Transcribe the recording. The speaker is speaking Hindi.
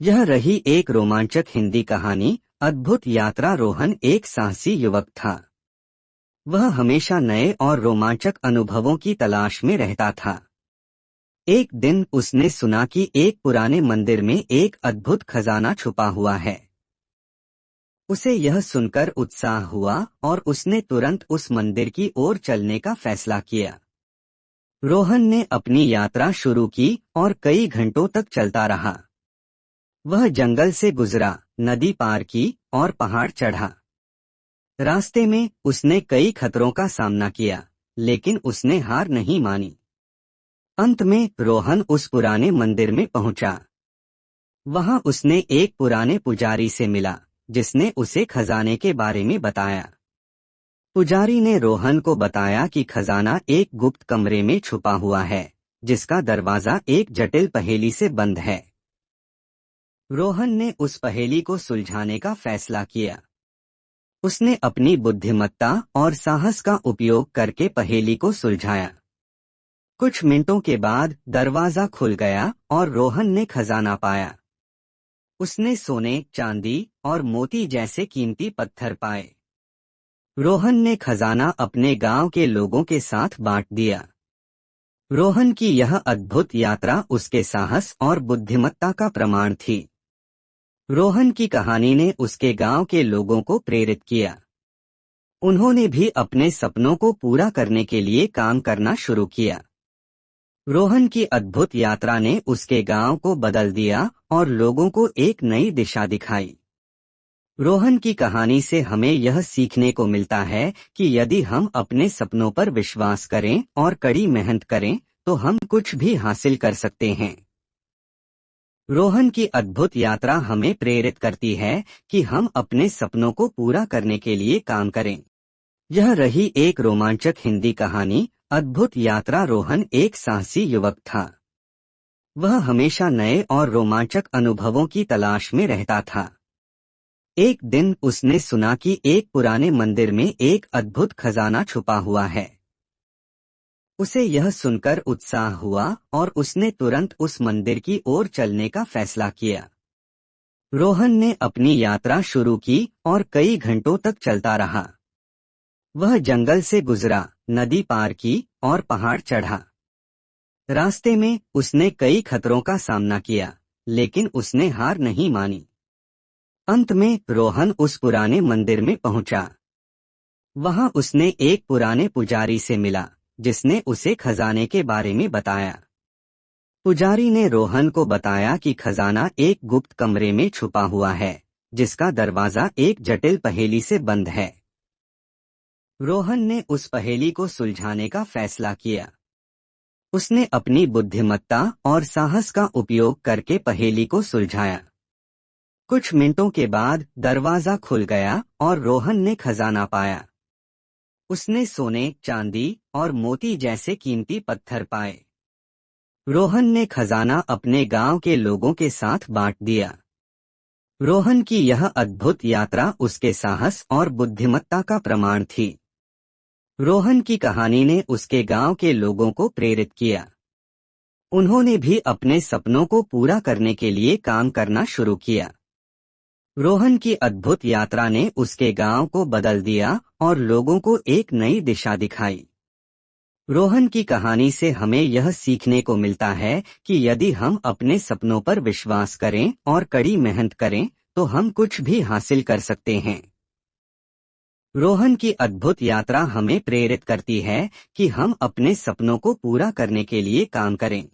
यह रही एक रोमांचक हिंदी कहानी। अद्भुत यात्रा। रोहन एक साहसी युवक था। वह हमेशा नए और रोमांचक अनुभवों की तलाश में रहता था। एक दिन उसने सुना कि एक पुराने मंदिर में एक अद्भुत खजाना छुपा हुआ है। उसे यह सुनकर उत्साह हुआ और उसने तुरंत उस मंदिर की ओर चलने का फैसला किया। रोहन ने अपनी यात्रा शुरू की और कई घंटों तक चलता रहा। वह जंगल से गुजरा, नदी पार की और पहाड़ चढ़ा। रास्ते में उसने कई खतरों का सामना किया, लेकिन उसने हार नहीं मानी। अंत में रोहन उस पुराने मंदिर में पहुंचा। वहां उसने एक पुराने पुजारी से मिला, जिसने उसे खजाने के बारे में बताया। पुजारी ने रोहन को बताया कि खजाना एक गुप्त कमरे में छुपा हुआ है, जिसका दरवाजा एक जटिल पहेली से बंद है। रोहन ने उस पहेली को सुलझाने का फैसला किया। उसने अपनी बुद्धिमत्ता और साहस का उपयोग करके पहेली को सुलझाया। कुछ मिनटों के बाद दरवाजा खुल गया और रोहन ने खजाना पाया। उसने सोने, चांदी और मोती जैसे कीमती पत्थर पाए। रोहन ने खजाना अपने गांव के लोगों के साथ बांट दिया। रोहन की यह अद्भुत यात्रा उसके साहस और बुद्धिमत्ता का प्रमाण थी। रोहन की कहानी ने उसके गांव के लोगों को प्रेरित किया। उन्होंने भी अपने सपनों को पूरा करने के लिए काम करना शुरू किया। रोहन की अद्भुत यात्रा ने उसके गांव को बदल दिया और लोगों को एक नई दिशा दिखाई। रोहन की कहानी से हमें यह सीखने को मिलता है कि यदि हम अपने सपनों पर विश्वास करें और कड़ी मेहनत करें, तो हम कुछ भी हासिल कर सकते हैं। रोहन की अद्भुत यात्रा हमें प्रेरित करती है कि हम अपने सपनों को पूरा करने के लिए काम करें। यह रही एक रोमांचक हिंदी कहानी। अद्भुत यात्रा। रोहन एक साहसी युवक था। वह हमेशा नए और रोमांचक अनुभवों की तलाश में रहता था। एक दिन उसने सुना कि एक पुराने मंदिर में एक अद्भुत खजाना छुपा हुआ है। उसे यह सुनकर उत्साह हुआ और उसने तुरंत उस मंदिर की ओर चलने का फैसला किया। रोहन ने अपनी यात्रा शुरू की और कई घंटों तक चलता रहा। वह जंगल से गुजरा, नदी पार की और पहाड़ चढ़ा। रास्ते में उसने कई खतरों का सामना किया, लेकिन उसने हार नहीं मानी। अंत में रोहन उस पुराने मंदिर में पहुंचा। वहां उसने एक पुराने पुजारी से मिला, जिसने उसे खजाने के बारे में बताया। पुजारी ने रोहन को बताया कि खजाना एक गुप्त कमरे में छुपा हुआ है, जिसका दरवाजा एक जटिल पहेली से बंद है। रोहन ने उस पहेली को सुलझाने का फैसला किया। उसने अपनी बुद्धिमत्ता और साहस का उपयोग करके पहेली को सुलझाया। कुछ मिनटों के बाद दरवाजा खुल गया और रोहन ने खजाना पाया। उसने सोने, चांदी और मोती जैसे कीमती पत्थर पाए। रोहन ने खजाना अपने गांव के लोगों के साथ बांट दिया। रोहन की यह अद्भुत यात्रा उसके साहस और बुद्धिमत्ता का प्रमाण थी। रोहन की कहानी ने उसके गांव के लोगों को प्रेरित किया। उन्होंने भी अपने सपनों को पूरा करने के लिए काम करना शुरू किया। रोहन की अद्भुत यात्रा ने उसके गांव को बदल दिया और लोगों को एक नई दिशा दिखाई। रोहन की कहानी से हमें यह सीखने को मिलता है कि यदि हम अपने सपनों पर विश्वास करें और कड़ी मेहनत करें, तो हम कुछ भी हासिल कर सकते हैं। रोहन की अद्भुत यात्रा हमें प्रेरित करती है कि हम अपने सपनों को पूरा करने के लिए काम करें।